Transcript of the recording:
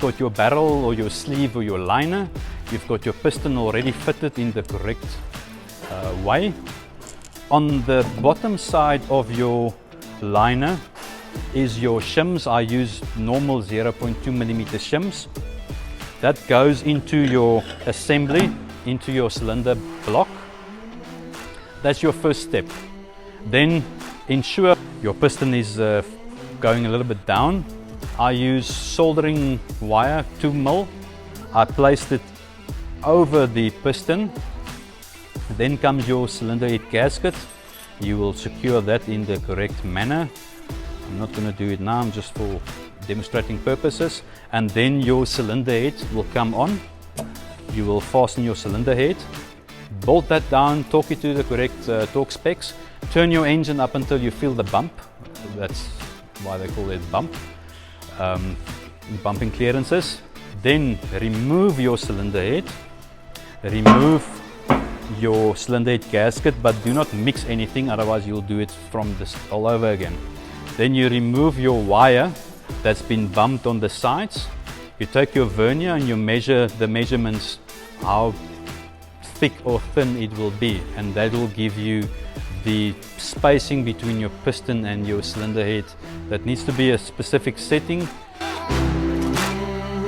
Got your barrel or your sleeve or your liner. You've got your piston already fitted in the correct way. On the bottom side of your liner is your shims. I use normal 0.2mm shims. That goes into your assembly, into your cylinder block. That's your first step. Then ensure your piston is going a little bit down. I use soldering wire 2mm. I placed it over the piston. Then comes your cylinder head gasket. You will secure that in the correct manner. I'm not going to do it now, just for demonstrating purposes. And then your cylinder head will come on. You will fasten your cylinder head, bolt that down, torque it to the correct torque specs. Turn your engine up until you feel the bump. That's why they call it bump. Bumping clearances. Then remove your cylinder head. Remove your cylinder head gasket, but do not mix anything, otherwise you'll do it from this all over again. Then you remove your wire that's been bumped on the sides. You take your vernier and you measure the measurements, how thick or thin it will be, and that will give you the spacing between your piston and your cylinder head. That needs to be a specific setting.